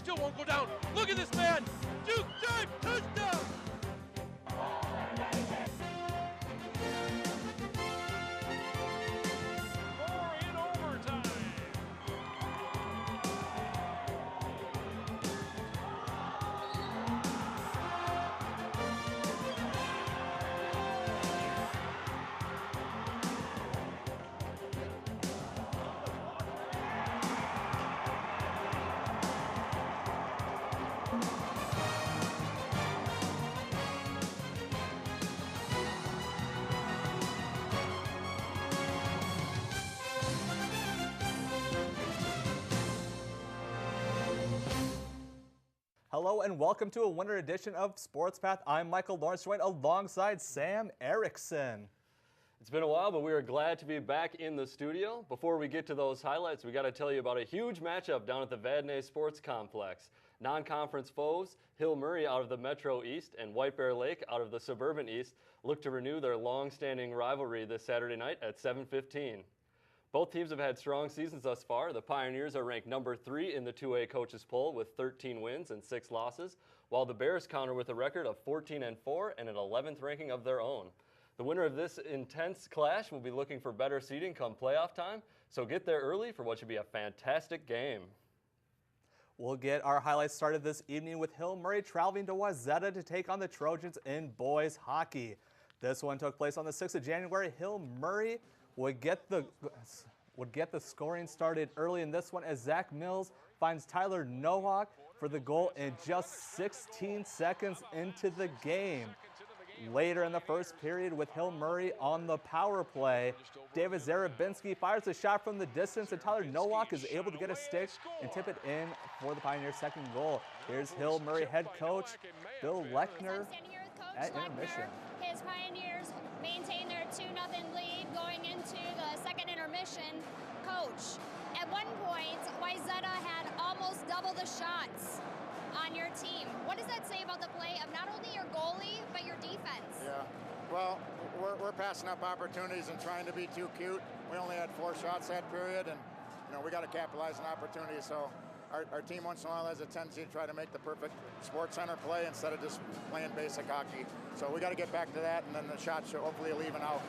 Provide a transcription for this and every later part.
still won't go down. Look at this man. Duke dive, touchdown. Hello and welcome to a winter edition of SportsPath. I'm Michael Lawrence, joined alongside Sam Erickson. It's been a while, but we are glad to be back in the studio. Before we get to those highlights, we got to tell you about a huge matchup down at the Vadnais Sports Complex. Non-conference foes, Hill Murray out of the Metro East and White Bear Lake out of the Suburban East look to renew their long-standing rivalry this Saturday night at 7:15. Both teams have had strong seasons thus far. The Pioneers are ranked number 3 in the 2A coaches poll with 13 wins and 6 losses, while the Bears counter with a record of 14-4 and an 11th ranking of their own. The winner of this intense clash will be looking for better seeding come playoff time, so get there early for what should be a fantastic game. We'll get our highlights started this evening with Hill Murray traveling to Wayzata to take on the Trojans in boys hockey. This one took place on the 6th of January. Hill Murray would get the scoring started early in this one as Zach Mills finds Tyler Nowak for the goal in just 16 seconds into the game. Later in the first period with Hill Murray on the power play, David Zarabinski fires a shot from the distance and Tyler Nowak is able to get a stick and tip it in for the Pioneers' second goal. Here's Hill Murray head coach Bill Lechner at intermission. His Pioneers maintain their 2-0 lead going into the second intermission. Coach, at one point, Wayzata had almost double the shots on your team. What does that say about the play of not only your goalie, but your defense? Yeah, well, we're passing up opportunities and trying to be too cute. We only had 4 shots that period, and we got to capitalize on opportunities. So our team once in a while has a tendency to try to make the perfect sports center play instead of just playing basic hockey. So we got to get back to that, and then the shots should hopefully even out.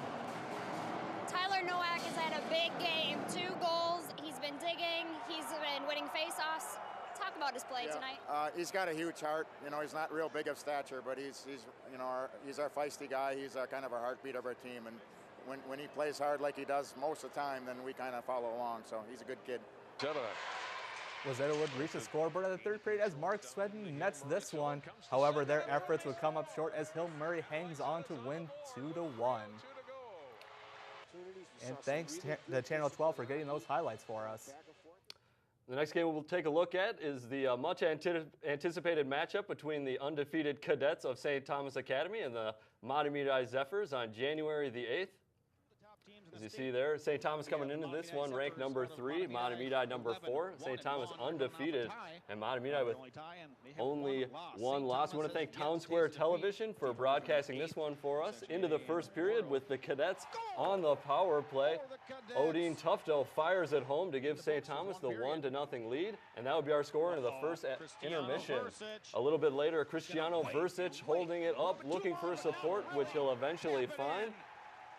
Tyler Nowak has had a big game, 2 goals. He's been digging. He's been winning faceoffs. Talk about his play tonight. He's got a huge heart. He's not real big of stature, but he's our feisty guy. He's kind of our heartbeat of our team, and when he plays hard like he does most of the time, then we kind of follow along. So he's a good kid. Wayzata would reach the scoreboard at the third period as Mark Swedden nets this one. However, their efforts would come up short as Hill Murray hangs on to win 2-1. And thanks to Channel 12 for getting those highlights for us. The next game we'll take a look at is the much anticipated matchup between the undefeated Cadets of St. Thomas Academy and the Matamidi Zephyrs on January the 8th. As you see there, St. Thomas coming into this one ranked number 3, Matamidi number 4. St. Thomas undefeated, and Matamidi with only 1 loss. We want to thank Town Square Television for broadcasting this one for us. Into the first period with the Cadets on the power play. Odin Tufto fires at home to give St. Thomas the 1-0 lead, and that would be our score into the first intermission. A little bit later, Cristiano Versic holding it up, looking for support, which he'll eventually find.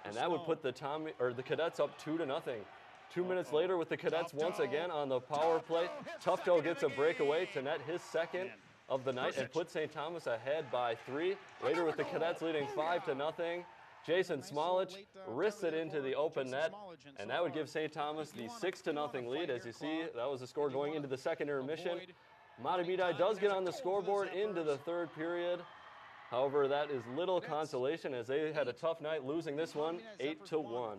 And that would put the Cadets up 2-0. 2 minutes later with the Cadets once again on the power play, Tufto gets a breakaway to net his second of the night and put St. Thomas ahead by 3. Later with the Cadets leading 5-0, Jason Smolich wrists it into the open net, and that would give St. Thomas the 6-0 lead. As you see, that was the score going into the second intermission. Matamidi does get on the scoreboard into the third period. However, that is little consolation as they had a tough night losing this one 8-1.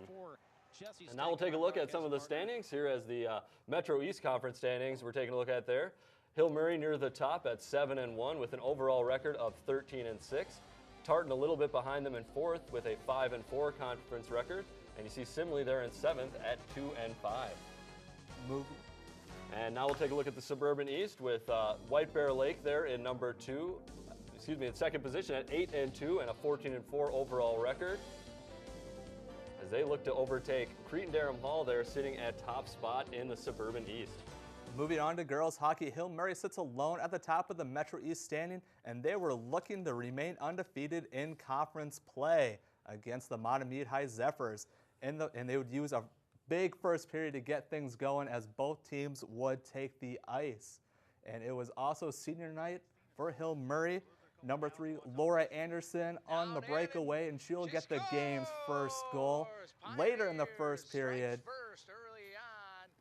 And now we'll take a look at some of the standings here as the Metro East Conference standings we're taking a look at there. Hill Murray near the top at 7-1 with an overall record of 13-6. Tartan a little bit behind them in 4th with a 5-4 conference record. And you see Simley there in 7th at 2-5. And now we'll take a look at the Suburban East with White Bear Lake there in in second position at 8-2 and a 14-4 overall record. As they look to overtake Cretin-Derham Hall there sitting at top spot in the Suburban East. Moving on to girls hockey, Hill Murray sits alone at the top of the Metro East standing, and they were looking to remain undefeated in conference play against the Matamidi High Zephyrs. And they would use a big first period to get things going as both teams would take the ice. And it was also senior night for Hill Murray. Number 3, Laura Anderson on the breakaway, and she'll get the game's first goal. Later in the first period,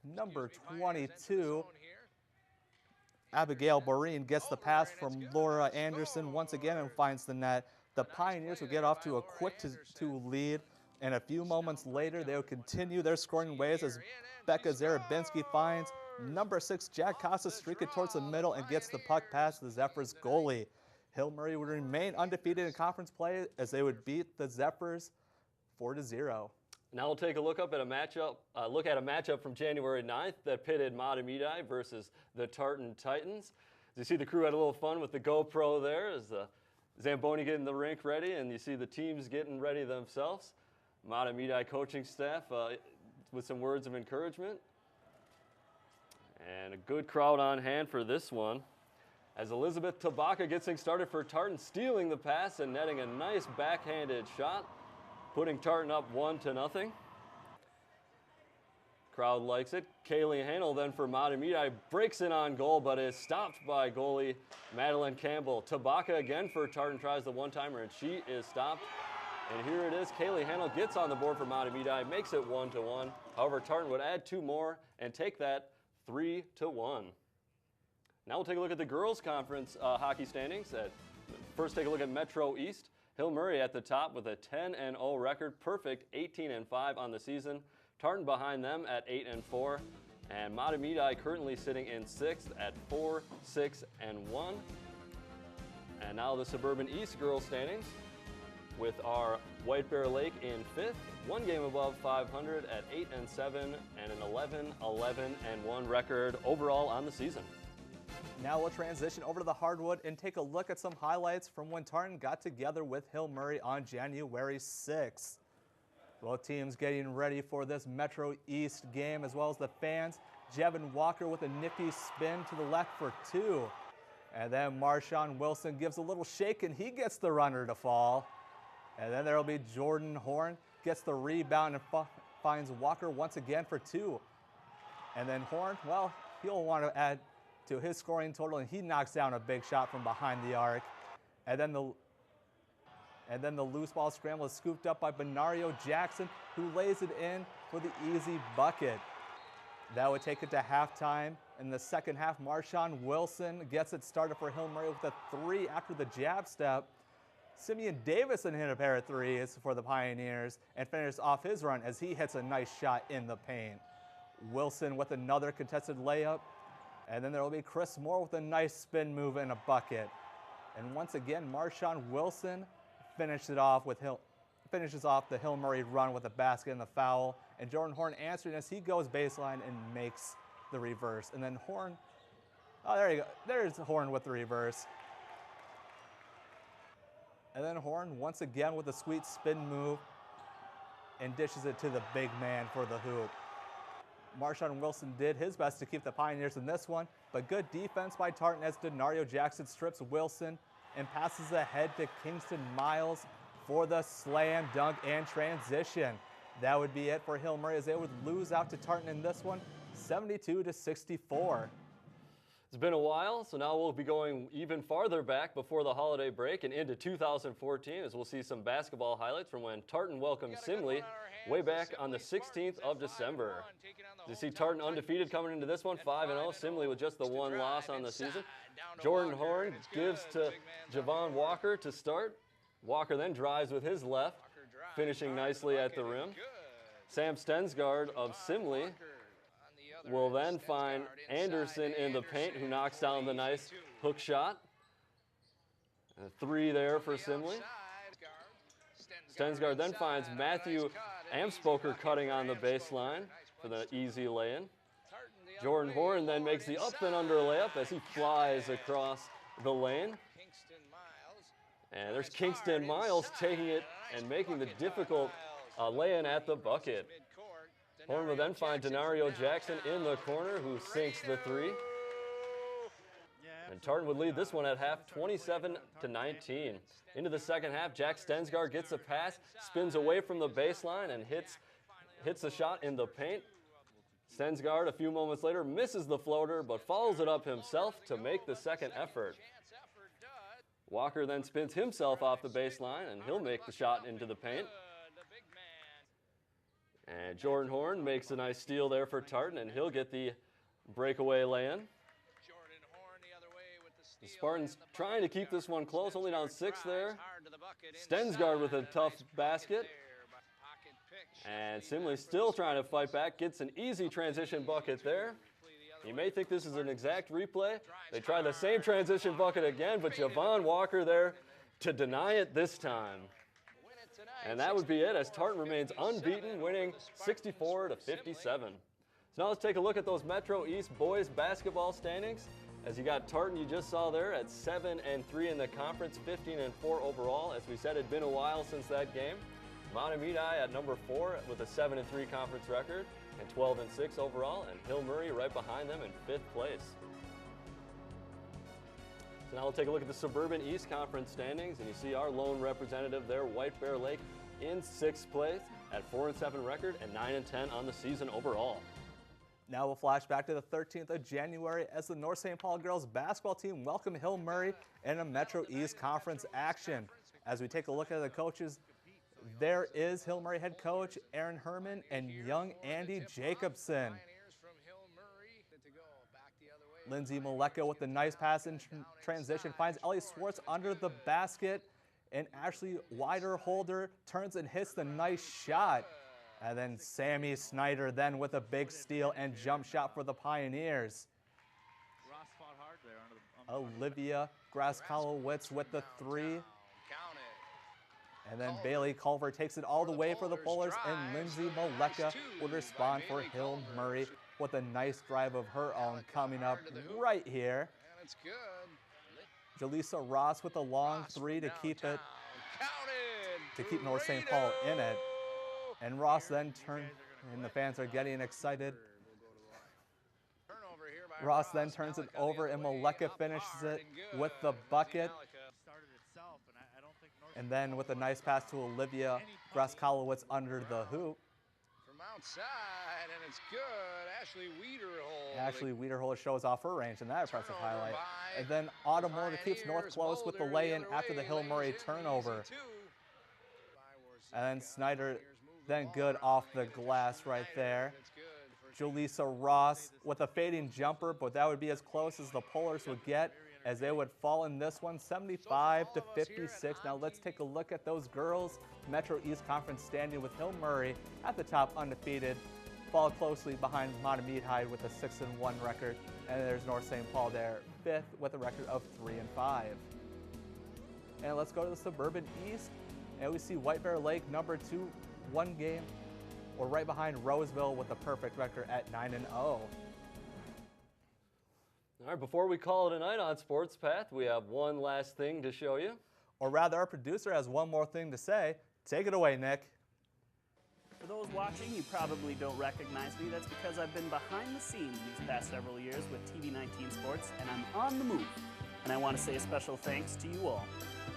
number 22, Abigail Boreen gets the pass from Laura Anderson once again and finds the net. The Pioneers would get off to a quick 2 lead, and a few moments later they would continue their scoring ways as Becca Zarabinski finds number 6, Jack Costa, streak it towards the middle and gets the puck past the Zephyrs goalie. Hill Murray would remain undefeated in conference play as they would beat the Zephyrs 4-0. Now we'll take a look at a matchup from January 9th that pitted Matamidi versus the Tartan Titans. As you see, the crew had a little fun with the GoPro there as the Zamboni getting the rink ready, and you see the teams getting ready themselves. Matamidi coaching staff with some words of encouragement. And a good crowd on hand for this one, as Elizabeth Tabaka gets things started for Tartan, stealing the pass and netting a nice backhanded shot, putting Tartan up 1-0. Crowd likes it. Kaylee Hanel then for Matamidi breaks in on goal, but is stopped by goalie Madeline Campbell. Tabaka again for Tartan tries the one-timer, and she is stopped. And here it is. Kaylee Hanel gets on the board for Matamidi, makes it 1-1. However, Tartan would add 2 more and take that 3-1. Now we'll take a look at the girls' conference hockey standings. First, take a look at Metro East. Hill Murray at the top with a 10-0 record, perfect 18-5 on the season. Tartan behind them at 8-4, and Matamidi currently sitting in 6th at 4-6-1. And now the Suburban East girls standings, with our White Bear Lake in 5th, 1 game above 500 at 8-7, and an 11-11-1 record overall on the season. Now we'll transition over to the hardwood and take a look at some highlights from when Tartan got together with Hill Murray on January 6th. Both teams getting ready for this Metro East game, as well as the fans. Jevin Walker with a nifty spin to the left for 2. And then Marshawn Wilson gives a little shake and he gets the runner to fall. And then there will be Jordan Horn, gets the rebound and finds Walker once again for 2. And then Horn, well, he'll want to add to his scoring total, and he knocks down a big shot from behind the arc. And then the loose ball scramble is scooped up by Benario Jackson, who lays it in for the easy bucket. That would take it to halftime. In the second half, Marshawn Wilson gets it started for Hill Murray with a 3 after the jab step. Simeon Davison hit a pair of 3s for the Pioneers and finishes off his run as he hits a nice shot in the paint. Wilson with another contested layup. And then there will be Chris Moore with a nice spin move and a bucket. And once again, Marshawn Wilson finishes off the Hill Murray run with a basket and the foul. And Jordan Horn answering as he goes baseline and makes the reverse. And then Horn, oh, there you go. There's Horn with the reverse. And then Horn once again with a sweet spin move and dishes it to the big man for the hoop. Marshawn Wilson did his best to keep the Pioneers in this one, but good defense by Tartan as Denario Jackson strips Wilson and passes ahead to Kingston Miles for the slam dunk and transition. That would be it for Hill Murray as they would lose out to Tartan in this one, 72-64. It's been a while, so now we'll be going even farther back before the holiday break and into 2014 as we'll see some basketball highlights from when Tartan welcomed Simley way back on the 16th of December. You see Tartan undefeated coming into this one, 5-0. Simley with just the 1 loss on the season. Jordan Horn gives to Javon Walker to start. Walker then drives with his left, finishing nicely at the rim. Sam Stensgaard of Simley will then find Anderson in the paint, who knocks down the nice hook shot. And a 3 there for Simley. Stensgaard then finds Matthew Amspoker cutting on the baseline for the easy lay-in. Jordan Horn then makes the up and under layup as he flies across the lane. And there's Kingston Miles taking it and making the difficult lay-in at the bucket. Horn will then find Denario Jackson in the corner, who sinks the three. And Tartan would lead this one at half, 27-19. Into the second half, Jack Stensgaard gets a pass, spins away from the baseline, and hits the shot in the paint. Stensgaard, a few moments later, misses the floater, but follows it up himself to make the second effort. Walker then spins himself off the baseline, and he'll make the shot into the paint. And Jordan Horn makes a nice steal there for Tartan, and he'll get the breakaway lay-in. The Spartans trying to keep this one close, only down 6 there. Stensgaard with a tough basket. And Simley still trying to fight back, gets an easy transition bucket there. You may think this is an exact replay. They try the same transition bucket again, but Javon Walker there to deny it this time. And that would be it, as Tartan remains unbeaten, winning 64-57. So now let's take a look at those Metro East boys basketball standings. As you got Tartan, you just saw there, at 7-3 in the conference, 15-4 overall. As we said, it had been a while since that game. Mahtomedi at number 4 with a 7-3 conference record and 12-6 overall, and Hill Murray right behind them in 5th place. So now we'll take a look at the Suburban East Conference standings, and you see our lone representative there, White Bear Lake, in 6th place at 4-7 record and 9-10 on the season overall. Now we'll flash back to the 13th of January as the North St. Paul girls basketball team welcome Hill Murray in a Metro East Conference action. As we take a look at the coaches, there is Hill Murray head coach Aaron Herman and young Andy Jacobson. Lindsay Maleka with the nice pass in transition finds Ellie Swartz under the basket, and Ashley Widerholder turns and hits the nice shot. And then Sammy Snyder then with a big steal and jump shot for the Pioneers. Olivia Graskalowitz with the 3. And then Bailey Culver takes it all the way for the Polars, and Lindsay Maleka would respond for Hill Murray with a nice drive of her own coming up right here. Jaleesa Ross with a long 3 to keep North St. Paul in it. And Ross then turned, and the fans are getting excited. Ross then turns it over, and Maleka finishes it with the bucket. And then with a nice pass to Olivia Graskalowitz under the hoop. From outside, and it's good. Ashley Wiederhole shows off her range in that impressive highlight. And then Autumn Moore keeps North close with the lay-in after the Hill Murray turnover. And then Snyder then good off the glass right there. Jaleesa Ross with a fading jumper, but that would be as close as the Polars would get, as they would fall in this one 75-56. Now let's take a look at those girls Metro East Conference standing with Hill Murray at the top undefeated, followed closely behind Mahtomedi with a 6-1 record, and there's North St. Paul there, 5th with a record of 3-5. And let's go to the Suburban East, and we see White Bear Lake number 2, 1 game, or right behind Roseville with a perfect record at 9-0. All right, before we call it a night on SportsPath, we have one last thing to show you. Or rather, our producer has one more thing to say. Take it away, Nick. For those watching, you probably don't recognize me. That's because I've been behind the scenes these past several years with TV19 Sports, and I'm on the move. And I want to say a special thanks to you all.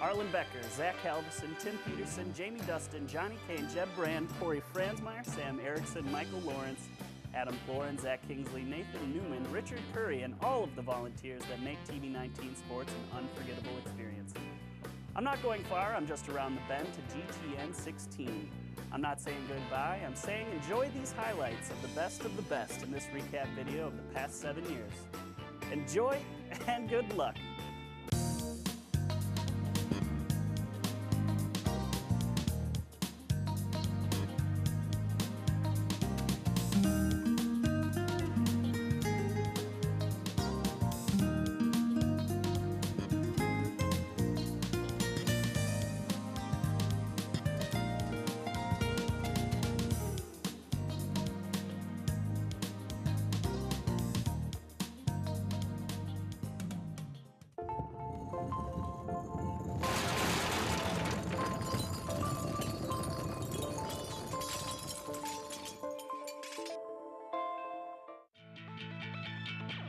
Arlen Becker, Zach Halverson, Tim Peterson, Jamie Dustin, Johnny Kane, Jeb Brand, Corey Franzmeyer, Sam Erickson, Michael Lawrence, Adam Florin, Zach Kingsley, Nathan Newman, Richard Curry, and all of the volunteers that make TV19 Sports an unforgettable experience. I'm not going far, I'm just around the bend to GTN 16. I'm not saying goodbye, I'm saying enjoy these highlights of the best in this recap video of the past 7 years. Enjoy and good luck.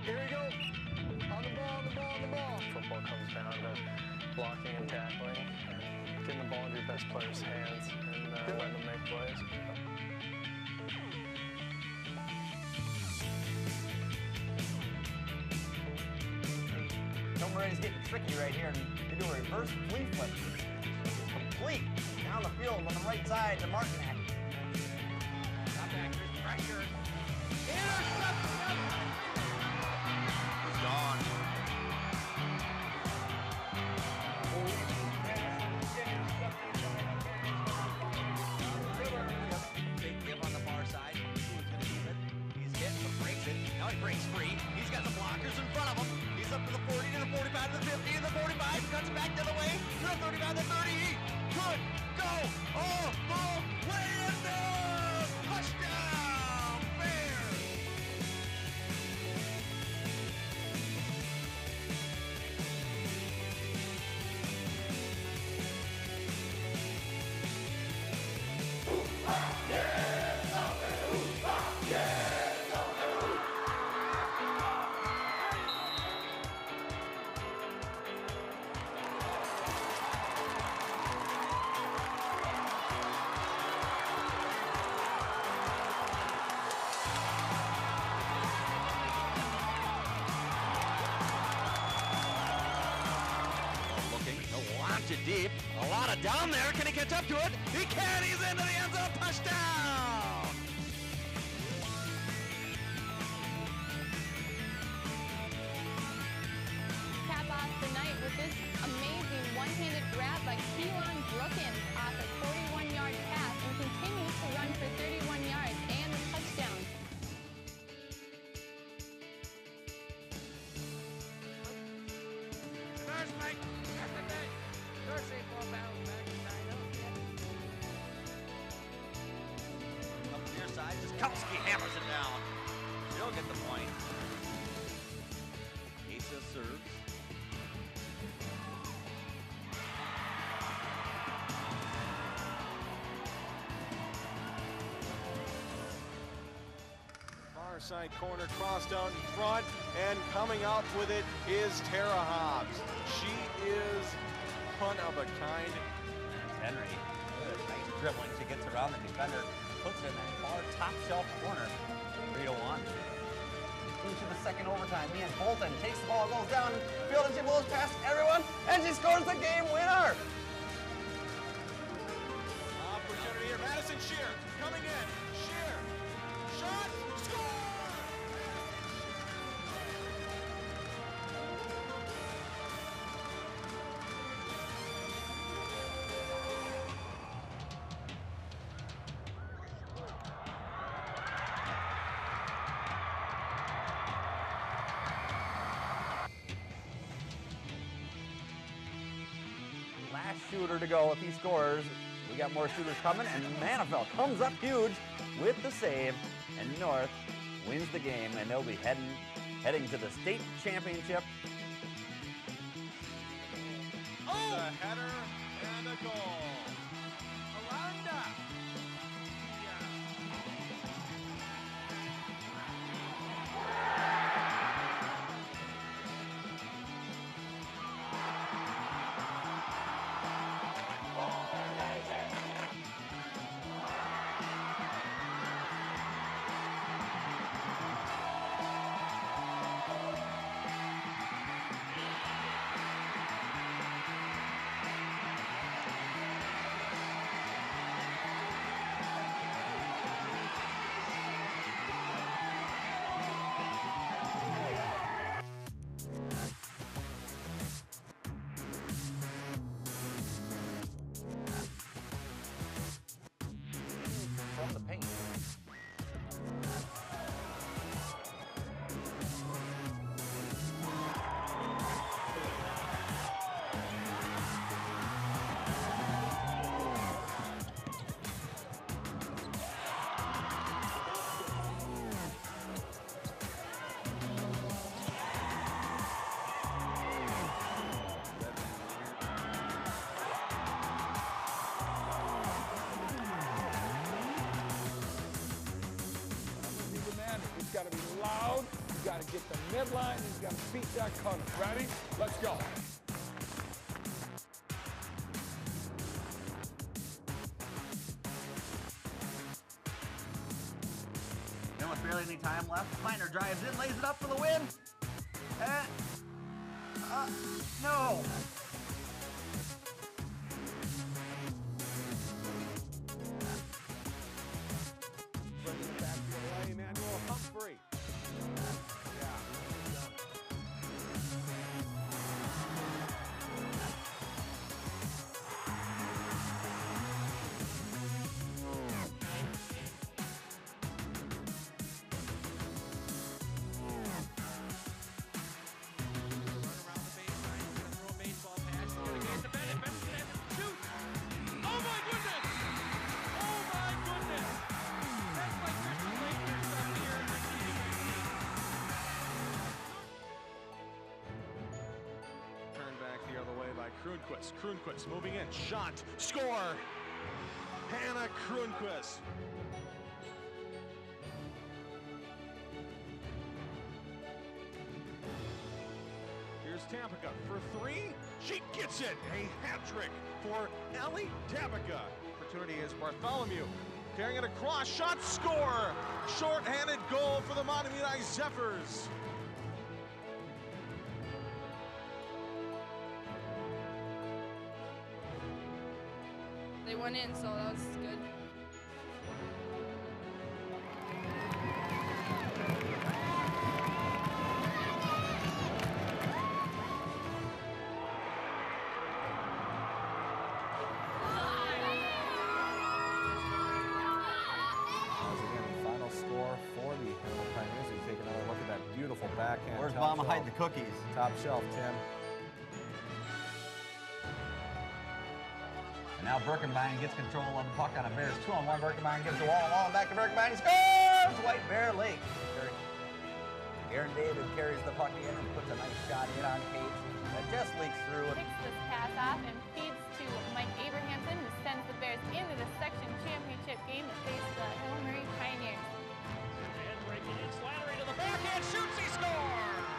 Here we go. On the ball, on the ball, on the ball. Football comes down to blocking and tackling and getting the ball into your best player's hands and letting them make plays. Hill Murray's getting tricky right here. They do a reverse flea flip. Complete down the field on the right side to Martinek. Not back, there's pressure. Interception! He's gone. Big give on the far side. Who's going to keep it? He's hit, but breaks it. Now he breaks free. He's got the blockers in front of him. He's up to the 40, to the 45, to the 50, to the 45. Cuts it back the other way. To the 35, the 30. He could go all the way in there. Touchdown, Bears. Deep. A lot of down there. Can he catch up to it? He can. He's into the end zone. Touchdown. Cap off the night with this amazing one-handed grab by Keelan Brookins off a 41-yard pass and continues to run for 31 yards and a touchdown. There's Mike. Up to your side. Ziskowski hammers it down. She'll get the point. Asa serves. Far side corner, crossed out in front, and coming out with it is Tara Hobbs. She is one of a kind. Henry, nice dribbling. She gets around the defender, puts it in that far top shelf corner. 3-1. Into the second overtime. Ian Bolton takes the ball, goes down field, and she blows past everyone, and she scores the game winner. Opportunity here. Madison Shear coming in. Shear. Shot. Score! Last shooter to go if he scores. We got more shooters coming, and Manifel comes up huge with the save, and North wins the game, and they'll be heading to the state championship. Oh! A header and a goal. Alanda. get the midline. He's got to beat that cutter. Ready? Let's go. Then with barely any time left, Miner drives in, lays it up for the win. No. Bringing it back the other way, Emmanuel Humphrey. Kronquist moving in, shot, score! Hannah Kronquist. Here's Tapica for three. She gets it. A hat trick for Ellie Tapica. Opportunity is Bartholomew. Carrying it across, shot, score! Short-handed goal for the Matamidi Zephyrs. They went in, so that was good. Final score for the Hill Pioneers. We take another look at that beautiful backhand. Where's Mama hiding the cookies? Top shelf, Tim. Now Birkenbein gets control of the puck on a Bears 2-on-1. Birkenbein gives the wall back to Birkenbein. He scores! White Bear Lake. Aaron David carries the puck in and puts a nice shot in on Kate. That just leaks through. Picks this pass off and feeds to Mike Abrahamson, who sends the Bears into the section championship game to face the Hill Murray Pioneers. And breaking in, Slattery to the backhand, shoots, he scores!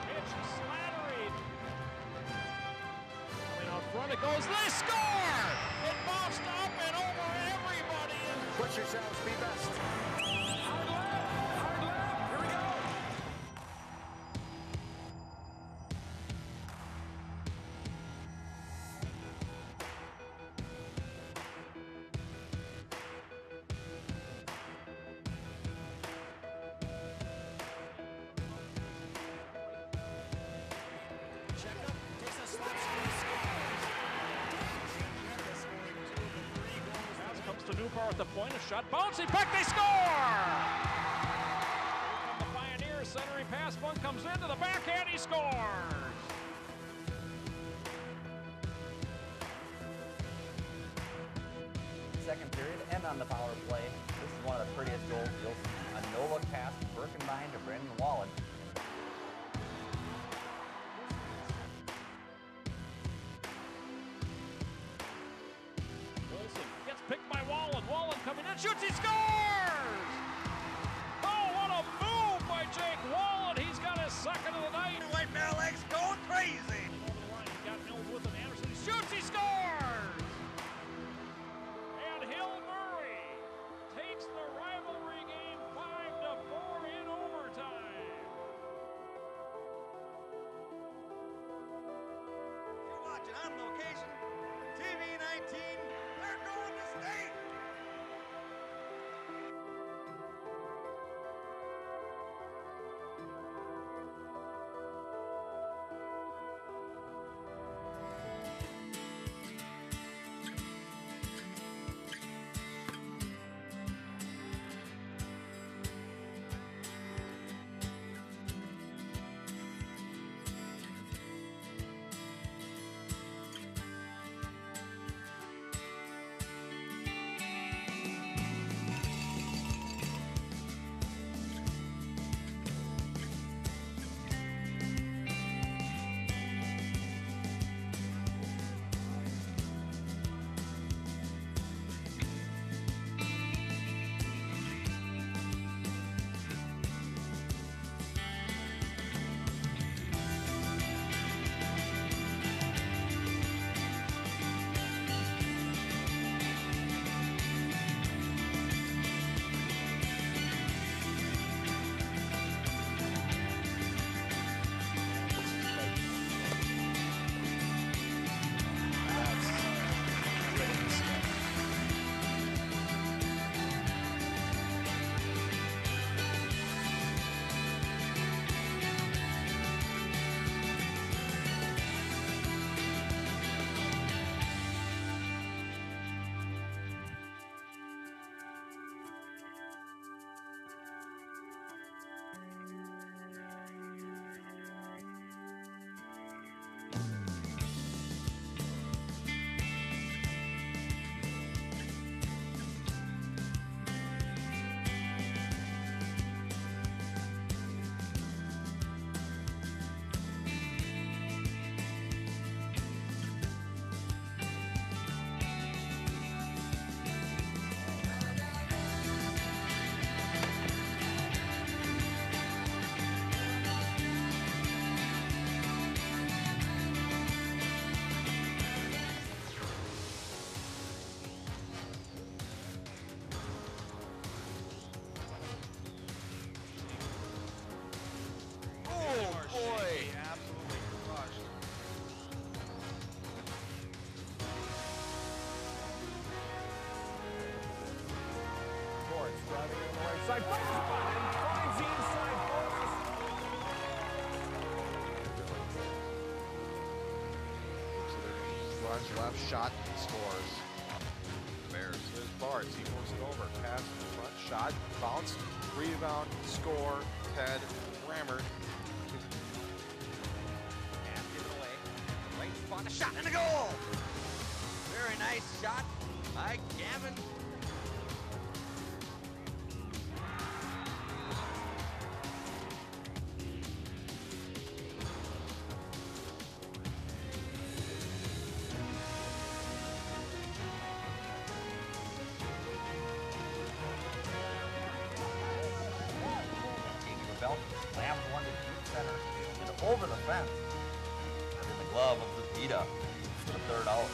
Pitch Slattery. Coming out front, it goes, they score! It bounced up and over everybody. Push yourselves, be best. Hard left, here we go. To Newbar at the point, a shot, bouncing puck, they score! Here come the Pioneers, centering pass, one comes into the backhand, he scores! Second period and on the power play. This is one of the prettiest goals you'll see. A no-look pass from Birkenbein to Brendan Wallen. Picked by Wallen. Wallen coming in, shoots, he scores! Oh, what a move by Jake Wallen. He's got his second of the night. White Bear Lake's going crazy. Over the line, he got Mills with him. Anderson, he shoots, he scores! And Hill Murray takes the rivalry game 5-4 in overtime. You're watching On Location, TV 19. They're going to state. inside, finds a spot, and finds the inside post. Runs left, shot, scores. Bears. There's Barnes. He moves it over. Pass, front, shot, bounce, rebound, score. Ted Rammer. And give it away. Right spot, a shot, and a goal! Very nice shot by Gavin. Slams one to deep center and over the fence. And in the glove of the Pita for the third out.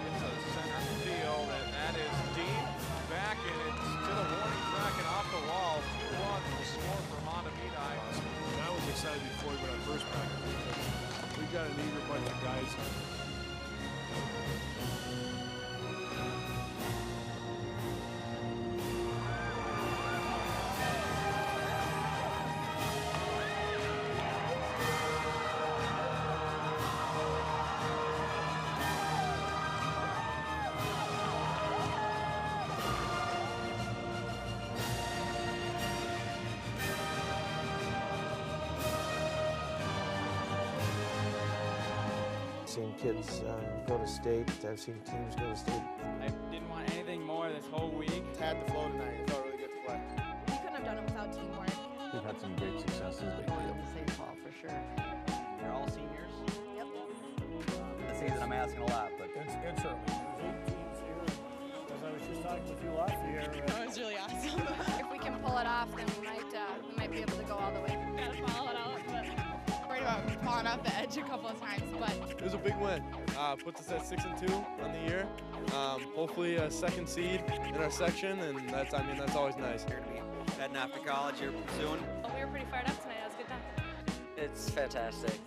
It's a center field, and that is deep back, and it's to the warning track and off the wall. 2-1 the score for Montemita. And I was excited before we went on first practice. We've got an eager bunch of guys. I've seen kids go to state. I've seen teams go to state. I didn't want anything more this whole week. Had the flow tonight. It felt really good to play. We couldn't have done it without teamwork. We've had some great successes. Big deal to St. Paul for sure. They're all seniors. Yep. This season I'm asking a lot, but It's early. There's 8 teams here. As I was just talking with you off the air. That was really awesome. If we can pull it off, then we might be able to go all the way. Gotta follow it out, but worried about falling off the edge a couple of times, but it was a big win. Puts us at 6-2 on the year. Hopefully a second seed in our section, and that's always nice. you're going to be heading off to college here soon. we were pretty fired up tonight. That was a good time. It's fantastic.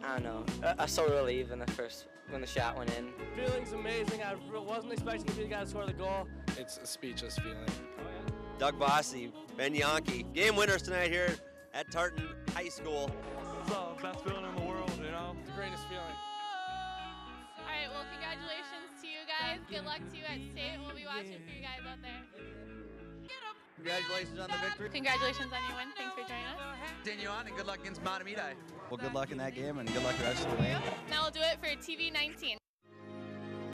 I don't know. I was so relieved when the shot went in. Feeling's amazing. I wasn't expecting to be the guy to score the goal. It's a speechless feeling. Doug Bossy, Ben Yonke. Game winners tonight here at Tartan High School. It's the best feeling in the world, you know? The greatest feeling. All right, well, congratulations to you guys. Good luck to you at state. We'll be watching for you guys out there. Congratulations on the victory. Congratulations on your win. Thanks for joining us. Continue on and good luck against Montemita. Well, good luck in that game and good luck the rest of the way. Now we'll do it for TV 19.